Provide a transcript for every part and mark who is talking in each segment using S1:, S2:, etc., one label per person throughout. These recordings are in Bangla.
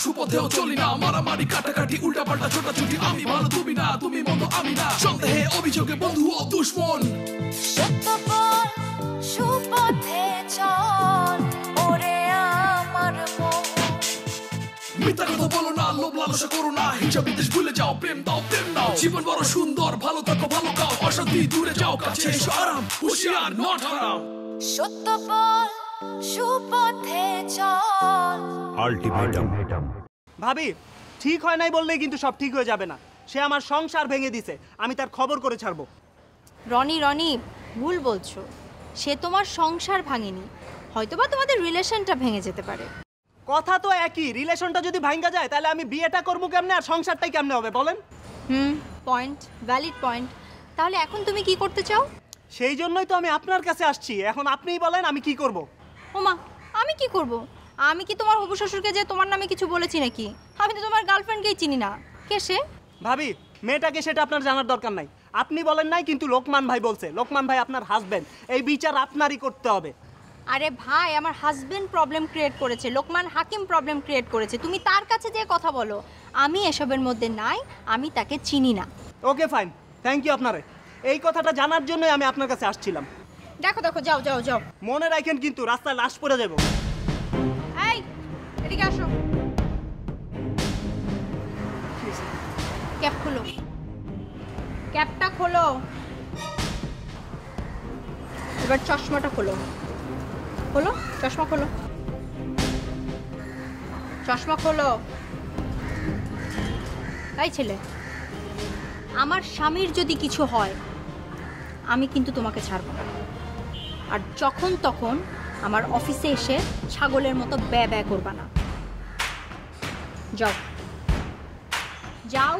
S1: সুপথেও চলি না, মারামারি কাটাকাটি উল্টা পাল্টা ছোটাছুটি, আমি ভালো তুমি না, তুমি মন্দ আমি না, সন্দেহে অভিযোগে বন্ধু ও দুশ্মন।
S2: সত্য বল সুপথে চল ওরে আমার মন।
S1: মিথ্যা কথা বলো না, লোভ লালসা করো না, হিংসা বিদ্বেষ ভুলে যাও, প্রেম দাও প্রেম নাও, জীবন বড় সুন্দর, ভালো থাকো ভালো খাও, অশান্তি দূরে যাও, কাছে এসো আরাম, হুঁশিয়ার নট হারাম।
S2: সত্য বল সুপথে চল।
S3: আলটিমেটাম।
S4: ভাবি ঠিক হয় নাই বললেই কিন্তু সব ঠিক হয়ে যাবে না। সে আমার সংসার ভেঙে দিছে, আমি তার খবর করে ছাড়বো।
S5: রনি রনি ভুল বলছো, সে তোমার সংসার ভাঙেনি, হয়তোবা তোমাদের রিলেশনটা ভেঙে যেতে পারে।
S4: কথা তো একই, রিলেশনটা যদি ভাঙা যায় তাহলে আমি বিয়েটা করবো কেমনে আর সংসারটাই কেমনে হবে বলেন?
S5: Point, valid point. তাহলে এখন তুমি কি করতে চাও?
S4: সেই জন্যই তো আমি আপনার কাছে আসছি, এখন আপনিই বলেন আমি কি করব।
S5: ওমা, আমি কি করব? আমি কি তোমার হবু শ্বশুরকে যে তোমার নামে কিছু বলেছি নাকি? আমি তো তোমার গার্লফ্রেন্ডকেই চিনি না। কে সে?
S4: ভাবি মেয়েটাকে সেটা আপনার জানার দরকার নাই, আপনি বলেন নাই কিন্তু লোকমান ভাই বলছে। লোকমান ভাই আপনার হাজবেন্ড, এই বিচার আপনারই করতে হবে।
S5: আরে ভাই, আমার হাজবেন্ড প্রবলেম ক্রিয়েট করেছে, লোকমান হাকিম প্রবলেম ক্রিয়েট করেছে, তুমি তার কাছে যেয়ে কথা বলো। আমি এসবের মধ্যে নাই, আমি তাকে চিনি না।
S4: ওকে ফাইন, থ্যাংক ইউ আপনারে। এই কথাটা জানার জন্যই আমি আপনার কাছে আসছিলাম।
S5: দেখো দেখো, যাও যাও যাও।
S4: মনে রাখেন কিন্তু রাস্তায় লাশ পড়ে যাব।
S5: এই এদিকে আসো, ক্যাপ খোলো, ক্যাপটা খোলো, এবার চশমাটা খোলো, খোলো চশমা, খোলো চশমা, খোলো। এই ছেলে, আমার স্বামীর যদি কিছু হয় আমি কিন্তু তোমাকে ছাড়ব না, আর যখন তখন আমার অফিসে এসে ছাগলের মতো ব্যয় ব্যয় করবা না। যাও যাও।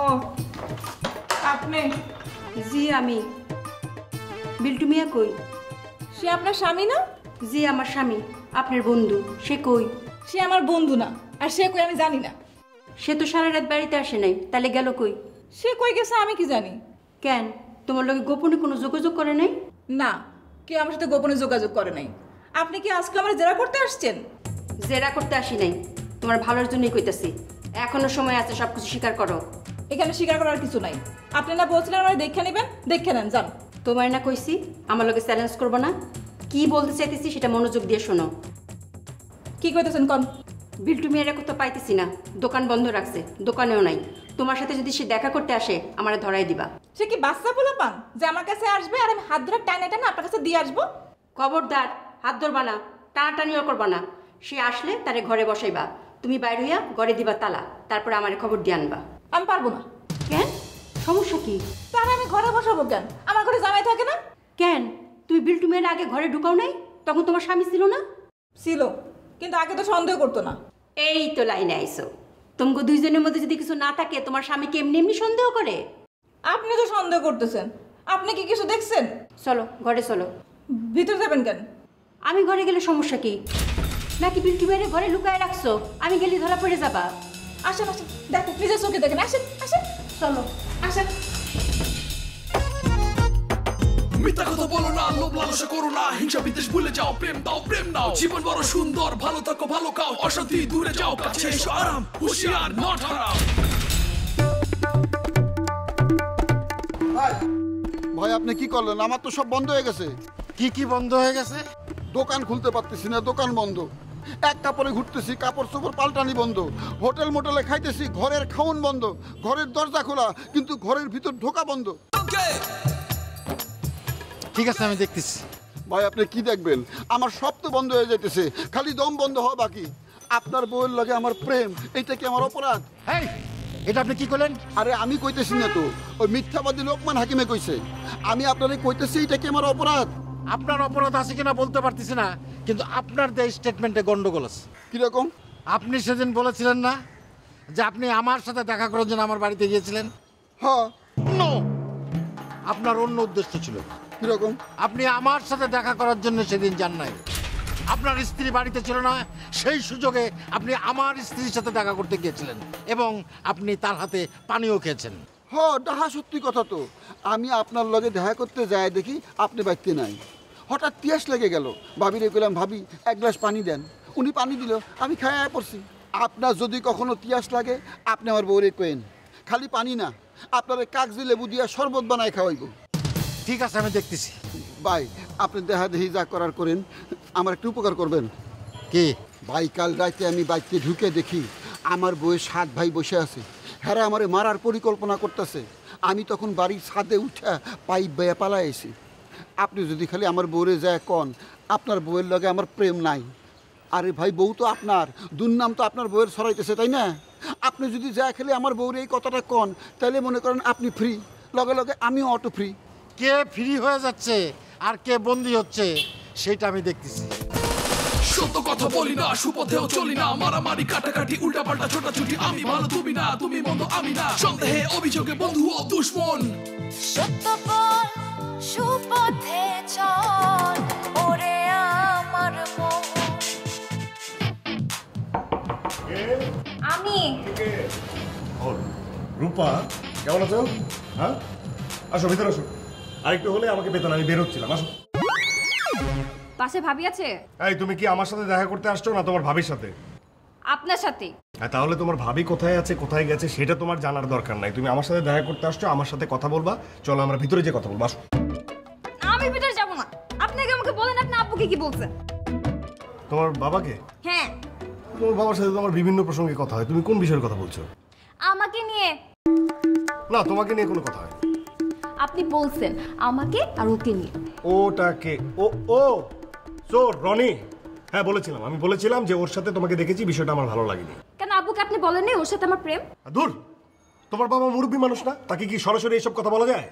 S6: ও আপনি?
S7: জি আমি। বিল্টু মিয়া কই?
S6: সে আপনার স্বামী না?
S7: জি আমার স্বামী, আপনার বন্ধু। সে কই?
S6: সে আমার বন্ধু না, আর সে কই আমি জানি না।
S7: সে তো সারা রাত বাড়িতে আসে নাই, তাহলে গেল কই?
S6: সে কই গেছে আমি কি জানি।
S7: কেন, তোমার লগে গোপনে কোনো যোগাযোগ করে নাই?
S6: না, কেউ আমার সাথে গোপনে যোগাযোগ করে নাই। আপনি কি আজকে আমার জেরা করতে আসছেন?
S7: জেরা করতে আসি নাই, তোমার ভালোর জন্যই কইতাছি। এখনো সময় আছে, সবকিছু স্বীকার করো।
S6: এখানে স্বীকার করার কিছু নাই। আপনি না বলছিলেন আমার দেখে নেবেন, দেখে নেন, যান।
S7: তোমার না কইছি আমার লগে চ্যালেঞ্জ করবো না? কি বলতে চাইতেছি সেটা মনোযোগ দিয়ে শোনো।
S6: কি কইতেছেন কোন?
S7: বিল্টু মিয়ারা কোথাও পাইতেছি না, দোকান বন্ধ রাখছে, দোকানেও নাই। তোমার সাথে যদি সে দেখা করতে আসে আমারে ধরাই দিবা।
S6: সে কি বাচ্চা পোলা পান যে আমার কাছে আসবে আর আমি হাত ধরে টানে টানে আপনার কাছে দিয়ে আসবো?
S7: খবরদার, হাত ধরবা না, টানাটানিও করবা না। সে আসলে তারে ঘরে বসাইবা, তুমি বাইর হইয়া ঘরে দিবা তালা, তারপরে আমারে খবর দিয়ে আনবা।
S6: আমি পারবো না।
S7: কেন, সমস্যা কি?
S6: তার আমি ঘরে বসাবো কেন? আমার ঘরে জামাই থাকে না?
S7: কেন, তুমি বিল্টু মেয়ের আগে ঘরে ঢুকাও নাই? তখন তোমার স্বামী ছিল না?
S6: ছিল, কিন্তু আগে তো সন্দেহ করতো না।
S7: এই তো লাইনে আইসো। তোমাকে দুইজনের মধ্যে যদি কিছু না থাকে তোমার স্বামীকে এমনি এমনি সন্দেহ করে?
S6: আপনি তো সন্দেহ করতেছেন। আপনি কি কিছু দেখছেন?
S7: চলো ঘরে চলো।
S6: ভিতরে যাবেন কেন?
S7: আমি ঘরে গেলে সমস্যা কি? নাকি বিল্টু মেয়ের ঘরে লুকায় রাখছো, আমি গেলে ধরা পড়ে যাবা?
S6: আসেন আসেন, দেখেন, নিজের চোখে দেখেন। আসেন আসেন,
S7: চলো
S6: আসেন।
S1: মিথ্যা কথা বলো না, লোভ লালসা করো না, হিংসা বিদ্বেষ ভুলে যাও, প্রেম দাও প্রেম নাও, জীবন বড় সুন্দর, ভালো থাকো ভালো খাও, অশান্তি দূরে যাও, কাছে এসো আরাম, হুঁশিয়ার নট হারাম।
S8: ভাই আপনি কি করলেন? আমার তো সব বন্ধ হয়ে গেছে।
S3: কি বন্ধ হয়ে গেছে?
S8: দোকান খুলতে পারতেছি না, দোকান বন্ধ। এক কাপড়ে ঘুরতেছি, কাপড় চোপড় পাল্টানি বন্ধ। হোটেল মোটেলে খাইতেছি, ঘরের খাওন বন্ধ। ঘরের দরজা খোলা, কিন্তু ঘরের ভিতর ঢোকা বন্ধ।
S3: ঠিক আছে, আমি দেখতেছি।
S8: ভাই আপনি কি দেখবেন? আমার সব তো বন্ধ হয়ে যাইতেছে, খালি দম বন্ধ হওয়া বাকি। আপনার বউয়ের লগে আমার প্রেম, এইটা কি আমার অপরাধ?
S3: এই, এটা আপনি কি করলেন?
S8: আরে আমি কইতেছি না তো, ওই মিথ্যাবাদী লোকমান হাকিমে কইছে। আমি আপনারে কইতেছি, এটা কি আমার অপরাধ?
S3: আপনার অপরাধ আছে কিনা বলতে পারতেছি না, কিন্তু আপনার যে স্টেটমেন্টে গন্ডগোল আছে।
S8: কিরকম?
S3: আপনি সেদিন বলেছিলেন না যে আপনি আমার সাথে দেখা করার জন্য আমার বাড়িতে গিয়েছিলেন?
S8: হ্যাঁ।
S3: নো, আপনার অন্য উদ্দেশ্য ছিল।
S8: কিরকম?
S3: আপনি আমার সাথে দেখা করার জন্য সেদিন যান নাই, আপনার স্ত্রী বাড়িতে ছিল না, সেই সুযোগে আপনি আমার স্ত্রীর সাথে দেখা করতে গিয়েছিলেন এবং আপনি তার হাতে পানিও খেয়েছেন।
S8: হ, ডাহা সত্যি কথা তো। আমি আপনার লগে দেখা করতে যাই দেখি আপনি বাড়িতে নাই। হঠাৎ তিয়াস লেগে গেল, ভাবিরে কইলাম ভাবি এক গ্লাস পানি দেন। উনি পানি দিল, আমি খাইয়া পড়ছি। আপনার যদি কখনো তিয়াস লাগে আপনি আমার বউরে কইন, খালি পানি না, আপনার কাগজি লেবু দিয়া শরবত বানায় খাওয়াইব।
S3: ঠিক আছে, আমি দেখতেছি।
S8: ভাই আপনি দেখা দেখি যা করার করেন, আমার একটু উপকার করবেন।
S3: কি
S8: ভাই, কাল রাতে আমি বাড়িতে ঢুকে দেখি আমার বউয়ের 7 ভাই বসে আছে, হ্যাঁ আমারে মারার পরিকল্পনা করতেছে। আমি তখন বাড়ির ছাদে উঠা পাইপ বেয়া পালাইছি। আপনি যদি খালি আমার বউরে যায় কন আপনার বউয়ের লগে আমার প্রেম নাই। আরে ভাই, বউ তো আপনার, দুর্নাম তো আপনার বউয়ের ছড়াইতেছে, তাই না? আপনি যদি যায় খালি আমার বউরে এই কথাটা কন, তাহলে মনে করেন আপনি ফ্রি, লগে লগে আমিও অটো ফ্রি।
S3: কে ফ্রি হয়ে যাচ্ছে আর কে বন্দী হচ্ছে সেটা আমি দেখতেছি।
S1: সত্য কথা বলি না, সুপথেও চলি না, মারামারি কাটাকাটি উল্টা পাল্টা ছোটাছুটি, আমি ভালো তুমি না, তুমি মন্দ আমি না, সন্দেহে অভিযোগে বন্ধু ও দুশ্মন।
S2: সত্য বল সুপথে চল ওরে আমার মন।
S5: আমি
S9: রূপা, কেমন আছো? হ্যাঁ, আসো ভিতরে আসো। আরেকটু হলে আমাকে বেতন, আমি বেরোচ্ছিলাম। আসো।
S5: পাশে ভাবি আছে?
S9: এই, তুমি কি আমার সাথে দেখা করতে আসছো না তোমার ভাবির সাথে?
S5: আপনার সাথে।
S9: তাহলে তোমার ভাবি কোথায় আছে কোথায় গেছে সেটা তোমার জানার দরকার নাই। তুমি আমার সাথে দেখা করতে আসছো, আমার সাথে কথা বলবা। চলো আমরা ভিতরে যে কথা বলবো। আসো।
S5: আমি ভিতরে যাব না। আপনাকে আমাকে বলেন আপনি আব্বুকে কি বলছেন?
S9: তোমার বাবাকে?
S5: হ্যাঁ।
S9: তোমার বাবার সাথে তোমার বিভিন্ন প্রসঙ্গে কথা হয়, তুমি কোন বিষয়ের কথা বলছো?
S5: আমাকে নিয়ে।
S9: না, তোমাকে নিয়ে কোনো কথা হয়।
S5: আপনি বলছেন আমাকে আর ওকে নিয়ে।
S9: ওটাকে? ও ও সো রনি, হ্যাঁ বলেছিলাম, আমি বলেছিলাম যে ওর সাথে তোমাকে দেখেছি, বিষয়টা আমার ভালো লাগেনি।
S5: কেন আব্বুকে আপনি বলেননি ওর সাথে আমার প্রেম?
S9: দূর, তোমার বাবা মুরব্বী মানুষ না, তাকে কি সরাসরি এইসব কথা বলা যায়?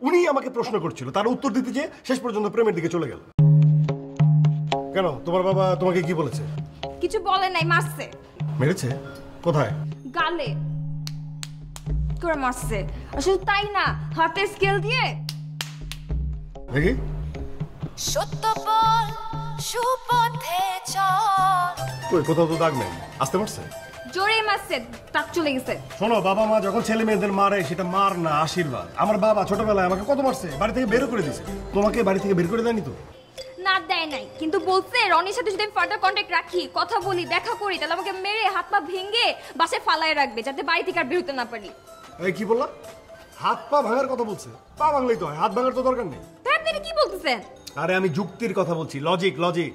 S9: উনি আমাকে প্রশ্ন করছিল, তার উত্তর দিতে যে শেষ পর্যন্ত প্রেমের দিকে চলে গেল। কেন, তোমার বাবা তোমাকে কি বলেছে?
S5: কিছু বলে নাই, মারছে।
S9: মেরেছে? কোথায়?
S5: গালে করে মারছে। আসলে তাই না, হাতে স্কেল দিয়ে।
S9: দেখি।
S2: সত্য বল সুপথে চল।
S9: কই, কোথাও তো দাগ নেই। আসতে পারছে?
S5: জোরে মারছে, টাক চলে গেছে।
S9: শোনো, বাবা মা যখন ছেলে মেয়েদের মারে সেটা মার না, আশীর্বাদ। আমার বাবা ছোটবেলায় আমাকে কত মারছে, বাড়ি থেকে বের করে দিয়েছে। তোমাকে বাড়ি থেকে বের করে দেয়নি তো?
S5: না, দেয় নাই, কিন্তু বলছে রনির সাথে যদি আমি ফার্দার কন্ট্যাক্ট রাখি, কথা বলি, দেখা করি, তাহলে আমাকে মেরে হাত পা ভেঙে বাসায় ফালায় রাখবে, যাতে বাড়ি থেকে আর বেরোতে না পারি।
S9: এই কি বললা? হাত পা ভাঙার কথা বলছে? পা ভাঙলেই তো হয়, হাত ভাঙার তো দরকার নেই।
S5: তাই আপনি কি বলতেছেন?
S9: আরে আমি যুক্তির কথা বলছি, লজিক লজিক।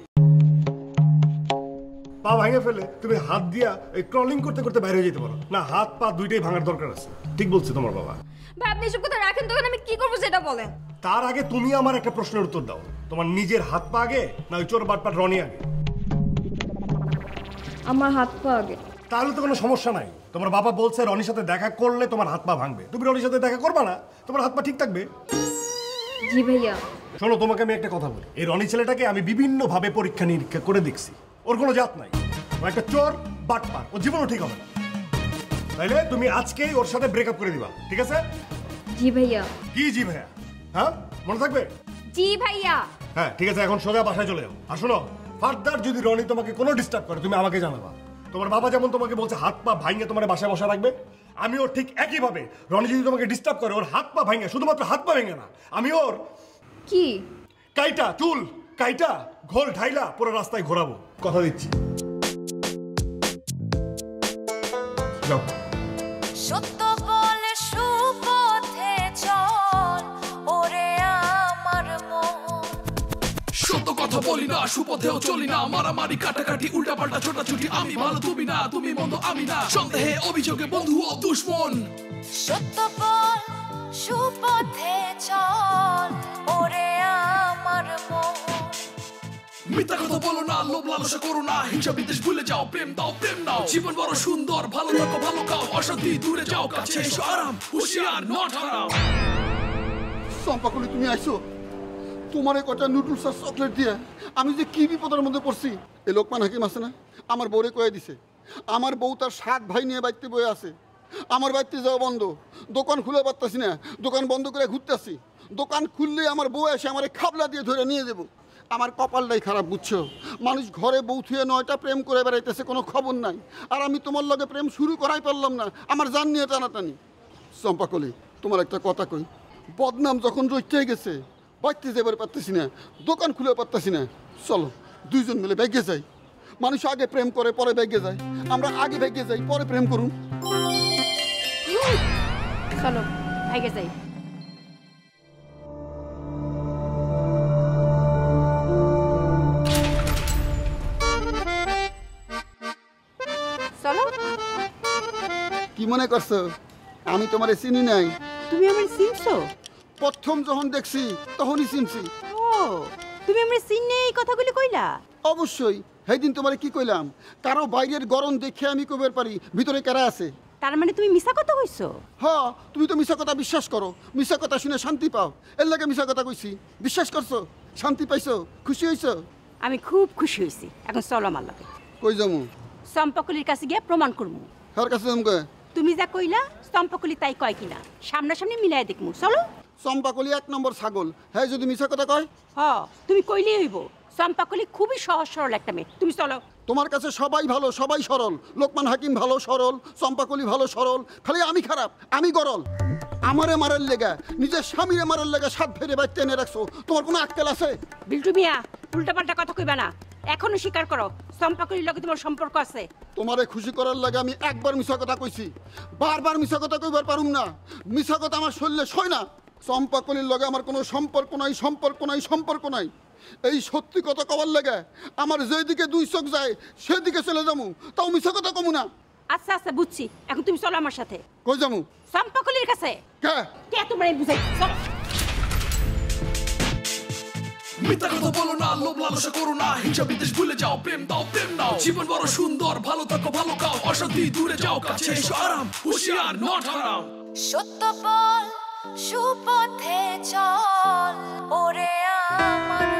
S9: পা ভাঙে ফেলে তুমি হাত দিয়া এই ক্রলিং করতে করতে বাইরে হয়ে যেতে পারো না, হাত পা দুইটাই ভাঙার দরকার আছে। ঠিক বলছে তোমার বাবা।
S5: ভাই আপনি এসব কথা রাখেন, তখন আমি কি করবো সেটা বলেন।
S9: তার আগে তুমি আমার একটা প্রশ্নের উত্তর দাও, তোমার নিজের হাত পা আগে না ওই চোর বাটপাট রনি আগে?
S5: আমার হাত পা আগে।
S9: তাহলে তো কোনো সমস্যা নাই। তোমার বাবা বলছে রনির সাথে দেখা করলে তোমার হাত পা ভাঙবে, তুমি রনির সাথে দেখা করবা না, তোমার হাত পা ঠিক থাকবে।
S5: জি ভাইয়া।
S9: শোনো, তোমাকে আমি একটা কথা বলি, এই রনি ছেলেটাকে আমি বিভিন্ন ভাবে পরীক্ষা নিরীক্ষা করে দেখছি, ওর কোনো জাত নাই, ও একটা চোর বাটপার, ও জীবনও ঠিক হবে না। তাইলে তুমি আজকেই ওর সাথে ব্রেকআপ করে দিবা, ঠিক আছে?
S5: জি ভাইয়া।
S9: কি জি ভাইয়া? হ্যাঁ, মনে থাকবে?
S5: জি ভাইয়া।
S9: হ্যাঁ ঠিক আছে, এখন সোজা বাসায় চলে যাও। আর শোনো, ফার্দার যদি রনি তোমাকে কোনো ডিস্টার্ব করে তুমি আমাকে জানাবা। তোমার বাবা যেমন তোমাকে বলছে হাত পা ভাঙে তোমার বাসায় বসা রাখবে, আমিও ঠিক একইভাবে রনি যদি তোমাকে ডিস্টার্ব করে ওর হাত পা ভাঙে, শুধুমাত্র হাত পা ভেঙে না, আমি ওর
S5: কি
S9: কাইটা চুল কাইটা ঘোল ঢাইলা পুরো রাস্তায় ঘোরাবো, কথা দিচ্ছি। যাও।
S2: সত্য বল সুপথে চল ওরে আমার মন।
S1: সত্য কথা বলি না, সুপথেও চলি না, মারামারি কাটাকাটি উল্টা পাল্টা ছোটাছুটি, আমি ভালো তুমি না, তুমি মন্দ আমি না, সন্দেহে অভিযোগে বন্ধু ও দুশ্মন।
S2: সত্য বল সুপথে চল ওরে আমার মন।
S1: মিথ্যা কথা বলো না, লোভ লালসা করো না, হিংসা বিদ্বেষ ভুলে যাও, প্রেম দাও প্রেম নাও, জীবন বড় সুন্দর, ভালো থাকো ভালো খাও, অশান্তি দূরে যাও, কাছে এসো আরাম, হুঁশিয়ার নট হারাম।
S8: চম্পাকলি, তুমি আইছো? তোমার এই কটা নুডলস আর চকলেট দিয়ে আমি যে কি বিপদের মধ্যে পড়ছি। এই লোকমান হাকিম আছে না, আমার বউরে কয়ে দিছে আমার বউ তার 7 ভাই নিয়ে বাড়িতে বয়ে আছে। আমার বাড়িতে যাওয়া বন্ধ, দোকান খুলে পারতাছি না, দোকান বন্ধ করে ঘুরতেছি। দোকান খুললেই আমার বউ এসে আমার খাবলা দিয়ে ধরে নিয়ে যাবো। আমার কপালটাই খারাপ, বুঝছো? মানুষ ঘরে বউ থুয়ে 9টা প্রেম করে বেড়াইতেছে, কোনো খবর নাই। আর আমি তোমার লগে প্রেম শুরু করাই পারলাম না, আমার জান নিয়ে টানাটানি। চম্পাকলি, তোমার একটা কথা কই, বদনাম যখন রইতে গেছে, বাড়তে যাবার পারতেছি না, দোকান খুলে পারতেছি না। চলো দুইজন মিলে ব্যাগে যাই। মানুষ আগে প্রেম করে পরে ব্যাগে যায়, আমরা আগে ব্যাগে যাই পরে প্রেম করুন।
S7: চলো ভাইগে যাই। চলো।
S8: কি মনে করছো আমি তোমারে চিনি নাই?
S7: তুমি আমার চিনছো?
S8: প্রথম যখন দেখছি তখনই চিনছি।
S7: ও, তুমি আমার চিননে এই কথাগুলি কইলা?
S8: অবশ্যই। সেইদিন তোমারে কি কইলাম, কারো বাইরের গরম দেখে আমি কইবার পারি ভিতরে কারা আছে।
S7: তার মানে তুমি মিছা কথা কইছো?
S8: হ্যাঁ, তুমি তো মিছা কথা বিশ্বাস করো, মিছা কথা শুনে শান্তি পাও, এর লাগে মিছা কথা কইছি। বিশ্বাস করছো, শান্তি পাইছো, খুশি হইছো?
S7: আমি খুব খুশি হয়েছি। এখন চলো আমার লগে।
S8: কই যামু?
S7: চম্পাকলির কাছে গিয়ে প্রমাণ করবো।
S8: কার কাছে যামু?
S7: তুমি যা কইলা চম্পাকলি তাই কয় কিনা সামনাসামনি মিলাই দেখমু। চলো।
S8: চম্পাকলি 1 নম্বর ছাগল, হ্যাঁ যদি মিছা কথা কয়?
S7: তুমি কইলেই হইব। চম্পাকলি খুবই সহজ সরল একটা মেয়ে। তুমি চলো।
S8: তোমার কাছে সবাই ভালো, সবাই সরল। লোকমান হাকিম ভালো সরল, চম্পাকলি ভালো সরল, খালি আমি খারাপ, আমি গরল। আমারে মারার লেগা, নিজের স্বামীরে মারার লেগা 7 ফেরে বাইতে এনে রাখছো। তোমার কোনো আক্কেল আছে?
S7: বিল্টু মিয়া, উল্টাপাল্টা কথা কইবা না। এখনো স্বীকার করো চম্পাকলির লগে তোমার সম্পর্ক আছে।
S8: তোমারে খুশি করার লাগে আমি একবার মিছা কথা কইছি, বারবার মিছা কথা কইবার পারুম না। মিছা কথা আমার শরীরে সয় না। চম্পাকলির লগে আমার কোনো সম্পর্ক নাই, সম্পর্ক নাই, সম্পর্ক নাই। এই সত্যি কথা কবার লাগে আমার যেদিকে 2 চোখ যায় সেদিকে চলে যামু, তাও মিছা কথা কমু না।
S7: আচ্ছা আচ্ছা বুঝছি, এখন তুমি চলো আমার সাথে।
S8: কই যামু?
S7: চম্পাকলির কাছে।
S8: কে
S7: কে তোমার বুঝাই? চলো।
S1: মিথ্যা কথা বলো না, লোভ লালসা করো না, হিংসা বিদ্বেষ ভুলে যাও, প্রেম দাও প্রেম নাও। জীবন বড় সুন্দর, ভালো থাকো ভালো খাও, অশান্তি দূরে যাও, কাছে এসো আরাম, হুঁশিয়ার নট হারাম।
S2: সত্য বল, সুপথে চল, ওরে আমার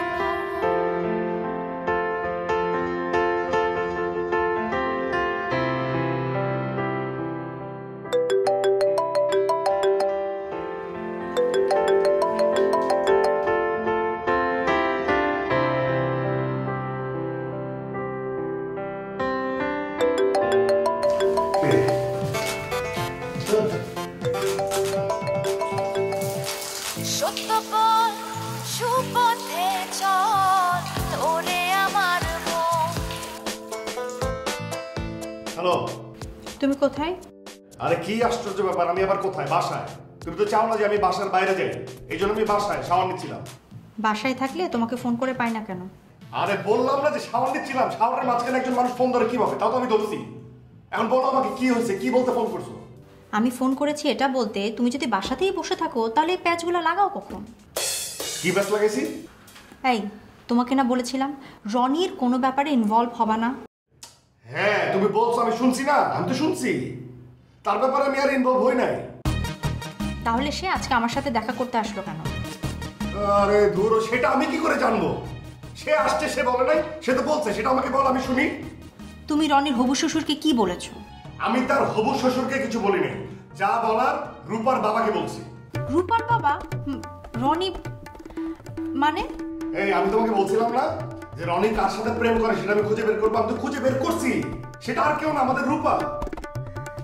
S2: সত্য বল, সুপথে চল, ওরে আমার মন।
S9: হ্যালো।
S5: তুমি কোথায়?
S9: আরে কি আশ্চর্য ব্যাপার, আমি আবার কোথায়? বাসায়। তুমি তো চাও না যে আমি বাসার বাইরে যাই, এই জন্য আমি বাসায় শাওয়ার নিচ্ছিলাম।
S5: বাসায় থাকলে তোমাকে ফোন করে পাই না কেন?
S9: আরে বললাম না যে শাওয়ার নিচ্ছিলাম, শাওয়ারের মাঝখানে একজন মানুষ ফোন ধরে কিভাবে, তাও তো আমি ধরছি। এখন বলো আমাকে কি হয়েছে, কি বলতে ফোন করছো?
S5: আমি ফোন করেছি এটা বলতে, তুমি যদি বাসাতেই বসে থাকো তাহলে এই প্যাচগুলো লাগাও কখন?
S9: কি ব্যাস লাগাইছি?
S5: এই, তোমাকে না বলেছিলাম রনির কোনো ব্যাপারে ইনভলভ হবা না?
S9: হ্যাঁ তুমি বলছো, আমি শুনছি না, আমি তো শুনছি। তার ব্যাপারে আমি আর ইনভলভ হই নাই।
S5: তাহলে সে আজকে আমার সাথে দেখা করতে আসলো কেন?
S9: আরে দূর, সেটা আমি কি করে জানবো? সে আসছে, সে বলে নাই, সে তো বলছে, সেটা আমাকে বল, আমি শুনি।
S5: তুমি রনির হবু শ্বশুরকে কি বলেছো?
S9: আমি তার হবু শ্বশুরকে কিছু বলি নাই, যা বলার রূপার বাবাকে বলছি।
S5: রূপার বাবা? রনি মানে?
S9: এই আমি তোমাকে বলছিলাম না যে রনি কার সাথে প্রেম করে সেটা আমি খুঁজে বের করবো, আমি তো খুঁজে বের করছি। সেটা আর কেউ না, আমাদের রূপা।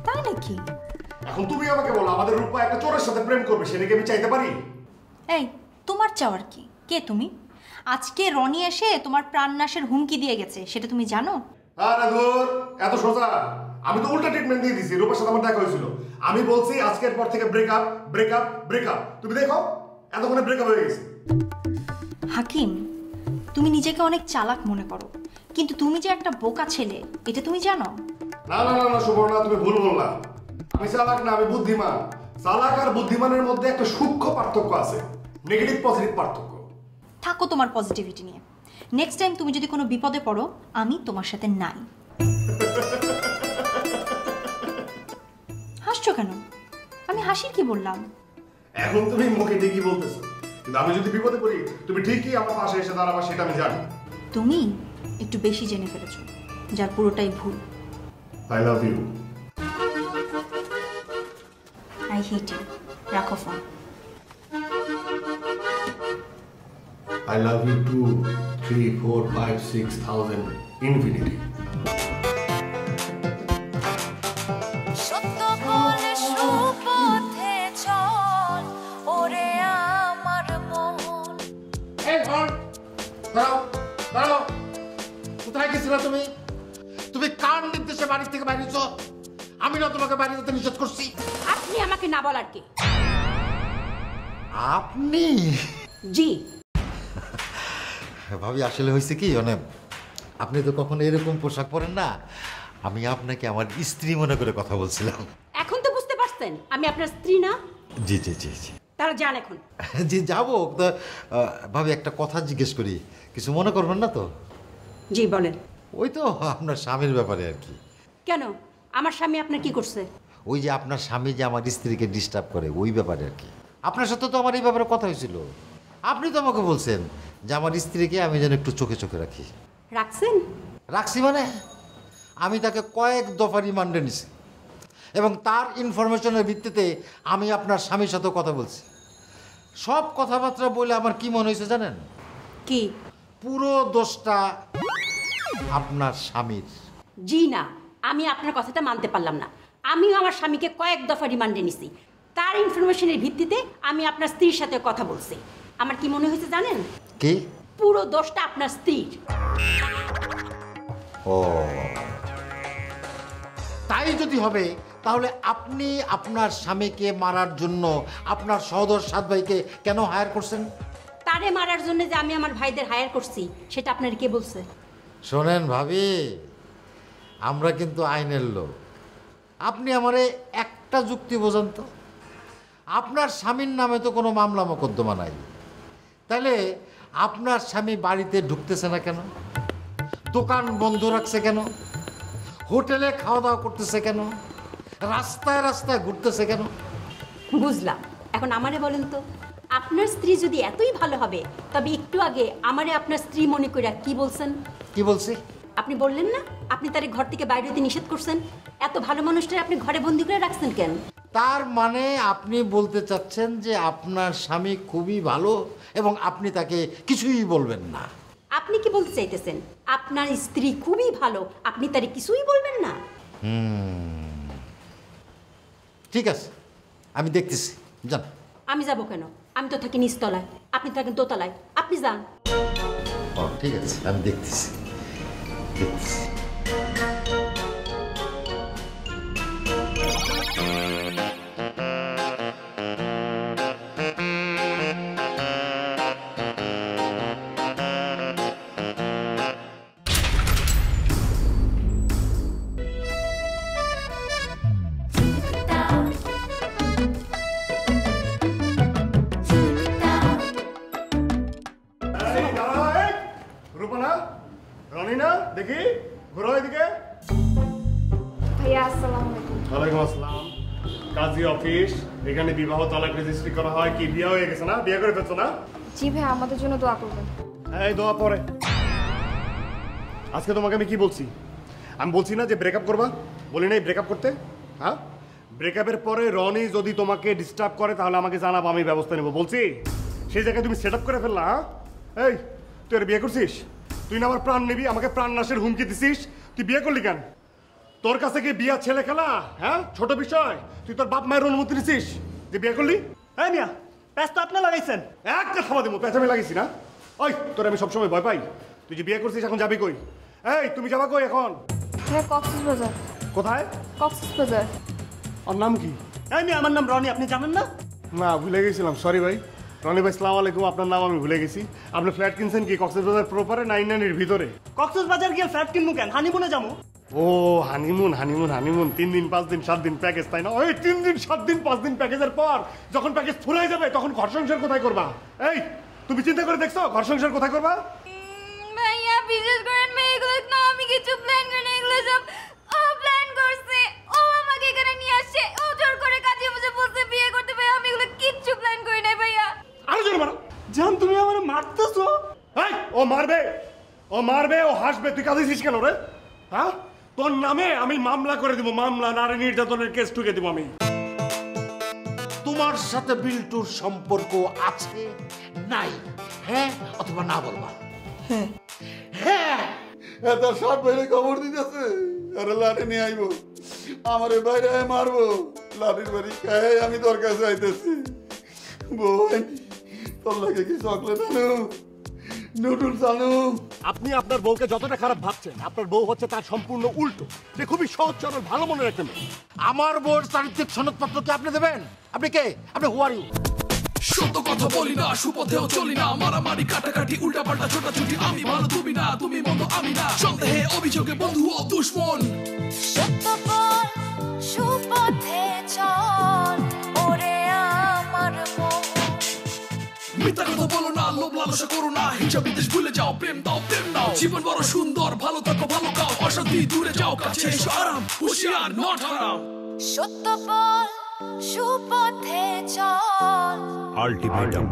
S5: তাই নাকি?
S9: এখন তুমি আমাকে বলো, আমাদের রূপা একটা চোরের সাথে প্রেম করবে, সেটা কি আমি চাইতে পারি?
S5: এই, তোমার চাওয়ার কি? কে তুমি? আজকে রনি এসে তোমার প্রাণনাশের হুমকি দিয়ে গেছে, সেটা তুমি জানো?
S9: আরে ধুর, এত সোজা? আমি তো উল্টা ট্রিটমেন্ট দিয়ে দিছি। রূপার সাথে আমার দেখা হয়েছিল, আমি বলছি আজকের পর থেকে ব্রেকআপ ব্রেকআপ ব্রেকআপ। তুমি দেখো এতক্ষণে ব্রেকআপ হয়ে গেছে।
S5: হাকিম, তুমি নিজেকে অনেক চালাক মনে করো, কিন্তু তুমি যে একটা বোকা ছেলে এটা তুমি জানো?
S9: না না না না সুবর্ণা, তুমি ভুল বললা। আমি চালাক না, আমি বুদ্ধিমান। চালাক আর বুদ্ধিমানের মধ্যে একটা সূক্ষ্ম পার্থক্য আছে, নেগেটিভ পজিটিভ পার্থক্য।
S5: থাকো তোমার পজিটিভিটি নিয়ে। নেক্সট টাইম তুমি যদি কোনো বিপদে পড়ো, আমি তোমার সাথে নাই। হাসছো কেন? আমি হাসির কি বললাম?
S9: এখন তুমি মুখে ঠিকই বলতেছো, কিন্তু আমি যদি বিপদে পড়ি তুমি ঠিকই আমার পাশে এসে দাঁড়াবা, সেটা আমি জানি।
S5: তুমি একটু বেশি জেনে ফেলেছো, যার পুরোটাই ভুল।
S9: I love you.
S5: I hate you. রাখো phone.
S9: I love you too. 3, 4, 5, 6,000 infinity.
S2: সত্য বলে সুপথে চল ওরে আমার মন।
S3: এই ধর, দাঁড়াও, দাঁড়াও। কোথায় গেছিলে তুমি? তুমি কার নির্দেশে বাড়ি থেকে বাইরেছ? আমি না তোমাকে বাইরে যেতে নিষেধ করছি।
S7: আপনি আমাকে না বলার কি?
S3: আপনি?
S7: জি।
S3: ভাবি আসলে হয়েছে কি, মানে আপনি তো কখনো এরকম পোশাক পরেন না। আমি আপনাকে আমার স্ত্রী মনে করে কথা বলছিলাম।
S7: এখন তো বুঝতে পারছেন আমি আপনার স্ত্রী না?
S3: জি জি জি জি।
S7: তাহলে যান এখন।
S3: জি যাবো তো। ভাবি একটা কথা জিজ্ঞেস করি, কিছু মনে করবেন না তো?
S7: জি বলেন।
S3: ওই তো আপনার স্বামীর ব্যাপারে আর কি।
S7: কেন, আমার স্বামী আপনার কি করছে?
S3: ওই যে আপনার স্বামী যে আমার স্ত্রীকে ডিস্টার্ব করে, ওই ব্যাপারে আর কি। আপনার সাথে তো আমার এই ব্যাপারে কথা হয়েছিল। আপনি তো আমাকে বলছেন যে আমার স্ত্রীকে আমি যেন একটু চোখে চোখে রাখি।
S7: রাখছেন?
S3: রাখছি মানে আমি তাকে কয়েক দফা রিমান্ডে নিছি এবং তার ইনফরমেশনের ভিত্তিতে আমি আপনার স্বামীর সাথে কথা বলছি। সব কথাবার্তা বলে আমার কি মনে হয়েছে জানেন?
S7: কি?
S3: পুরো দোষটা আপনার স্বামীর।
S7: জি না, আমি আপনার কথাটা মানতে পারলাম না। আমিও আমার স্বামীকে কয়েক দফা রিমান্ডে নিছি। তার ইনফরমেশনের ভিত্তিতে আমি আপনার স্ত্রীর সাথে কথা বলছি। আমার কি মনে হয়েছে জানেন?
S3: কি?
S7: পুরো দোষটা আপনার স্ত্রীর।
S3: ও তাই যদি হবে তাহলে আপনি আপনার স্বামীকে মারার জন্য আপনার সহোদর সাত ভাইকে কেন হায়ার করছেন?
S7: তারে মারার জন্য যে আমি আমার ভাইদের হায়ার করছি সেটা আপনার কে বলছে?
S3: শোনেন ভাবি, আমরা কিন্তু আইনের লোক। আপনি আমারে একটা যুক্তি বোঝান তো। আপনার স্বামীর নামে তো কোনো মামলা মোকদ্দমা নাই, তাহলে আপনার স্বামী বাড়িতে ঢুকতেছে না কেন? দোকান বন্ধ রাখছে কেন? হোটেলে খাওয়া দাওয়া করতেছে কেন? রাস্তায় রাস্তায় ঘুরতেছে কেন?
S7: বুঝলাম। এখন আমারে বলেন তো, আপনার স্ত্রী যদি এতই ভালো হবে তবে একটু আগে আমারে আপনার স্ত্রী মনে করে কি বলছেন?
S3: কি বলছি?
S7: আপনি বললেন না আপনি তারে ঘর থেকে বাইরে হতে নিষেধ করছেন। এত ভালো মানুষটারে আপনি ঘরে বন্দি করে রাখছেন কেন?
S3: তার মানে আপনি বলতে চাচ্ছেন যে আপনার স্বামী খুবই ভালো এবং আপনি তাকে কিছুই বলবেন না।
S7: আপনি কি বলতে চাইতেছেন আপনার স্ত্রী খুবই ভালো, আপনি তারে কিছুই বলবেন না?
S3: ঠিক আছে, আমি দেখতেছি, যান।
S7: আমি যাব কেন? আমি তো থাকি নিচতলায়, আপনি থাকেন দোতলায়, আপনি যান।
S3: ও ঠিক আছে, আমি দেখতেছি দেখতেছি।
S9: রূপনা, রনিনা, দেখি ঘুরো এদিকে।
S10: ভাইয়া আসসালামু আলাইকুম।
S9: ওয়ালাইকুম আসসালাম। কাজী অফিস, এখানে বিবাহ তালাক রেজিস্ট্রি করা হয়। কি বিয়ে হয়ে গেছে না? বিয়ে করে ফেলছো না?
S10: জি ভাই, আমাদের জন্য দোয়া করবেন।
S9: এই দোয়া পরে। আজকে তোমাকে আমি কি বলছি? আমি বলছি না যে ব্রেকআপ করবা? বলি নাই ব্রেকআপ করতে? হ্যাঁ, ব্রেকআপের পরে রনি যদি তোমাকে ডিস্টার্ব করে তাহলে আমাকে জানাবো, আমি ব্যবস্থা নেবো বলছি। সেই জায়গায় তুমি সেট আপ করে ফেললা। হ্যাঁ, এই তুই আর বিয়ে করছিস? তুই না আমার প্রাণ নিবি, আমাকে প্রাণ নাশের হুমকি দিছিস। তুই বিয়ে করলি কেন? তোর কাছে কি বিয়া ছেলে খেলা? হ্যাঁ, ছোট বিষয়। তুই তোর বাপ মায়ের অনুমতি নিছিস যে বিয়ে করলি?
S4: হ্যাঁ মিয়া, প্যাচ তো আপনি লাগাইছেন।
S9: একটা থামা দেবো, পেঁচামে লাগিয়েছি না? ওই তোর আমি সবসময় ভয় পাই। তুই যে বিয়ে করছিস এখন যাবি কই? এই তুমি যাবা কই এখন?
S10: ভাইয়া কক্সবাজার।
S9: কোথায়?
S10: কক্সবাজার।
S9: ওর নাম কি?
S4: এই মিয়া, আমার নাম রনি, আপনি জানেন না?
S9: না, ভুলে গেছিলাম, সরি ভাই। রনি ভাই সালাম আলাইকুম, আপনার নাম আমি ভুলে গেছি। আপনি ফ্ল্যাট কিনছেন কি কক্সবাজার প্রপারে না ইন্ডিয়ানের ভিতরে?
S4: কক্সবাজার গিয়ে ফ্ল্যাট কিনবো কেন? হানিমুনে যাবো।
S9: ও হানিমুন, হানিমুন, হানিমুন। 3 দিন 5 দিন 7 দিন প্যাকেজ, তাই না? ওই 3 দিন 7 দিন 5 দিন প্যাকেজের পর যখন প্যাকেজ ফুরাই যাবে তখন ঘর সংসার কোথায় করবা? এই তুমি চিন্তা করে দেখছো ঘর সংসার কোথায় করবা?
S2: ভাইয়া বিশেষ করেন এগুলো না, আমি কিছু প্ল্যান করি না, এগুলো সব ও প্ল্যান করছে। ও আমাকে এখানে নিয়ে আসছে, ও জোর করে কাজে বসে বলছে বিয়ে করতে। ভাই আমি এগুলো কিচ্ছু প্ল্যান করি নাই ভাইয়া।
S9: আরো জোরে মারো।
S4: জান তুমি আমার মারতেছো?
S9: এই ও মারবে, ও মারবে, ও হাসবে। তুই কাঁদিস কেন রে? হ্যাঁ, তোর নামে আমি মামলা করে দিব, মামলা, নারী নির্যাতনের কেস ঠুকে দিব আমি।
S3: তোমার সাথে বিল্টুর সম্পর্ক আছে নাই? হ্যাঁ অথবা না বলবা?
S6: হ্যাঁ।
S3: হ্যাঁ।
S8: এত সব বাইরে খবর দিতেছে, আরে লাঠি নিয়ে আইবো, আমারে বাইরে মারবো, লাঠির বাড়ি খাই আমি তোর কাছে আইতেছি। বোন, তোর লাগে কি চকলেট আনু, নুডলস আনু?
S9: আপনি আপনার বউকে যতটা খারাপ ভাবছেন, আপনার বউ হচ্ছে তার সম্পূর্ণ উল্টো। সে খুবই সহজ সরল, ভালো মনের একটা মেয়ে।
S3: আমার বউর চারিত্রিক সনদপত্র কি আপনি দেবেন? আপনি কে? আপনি হু আর ইউ?
S1: সত্য কথা বলি না, সুপথেও চলি না, মারামারি কাটাকাটি উল্টা পাল্টা ছোটাছুটি, আমি ভালো তুমি না, তুমি মন্দ আমি না, সন্দেহে অভিযোগে বন্ধু ও দুশ্মন।
S2: সত্য বল, সুপথে চল, ওরে আমার মন।
S1: মিথ্যা কথা বলো না, লোভ লালসা করো না, হিংসা বিদ্বেষ ভুলে যাও, প্রেম দাও প্রেম নাও, জীবন বড় সুন্দর, ভালো থাকো ভালো খাও, অশান্তি দূরে যাও, কাছে এসো আরাম, হুঁশিয়ার নট হারাম।
S2: সত্য বল, সুপথে চল।
S11: আল্টিমেটাম।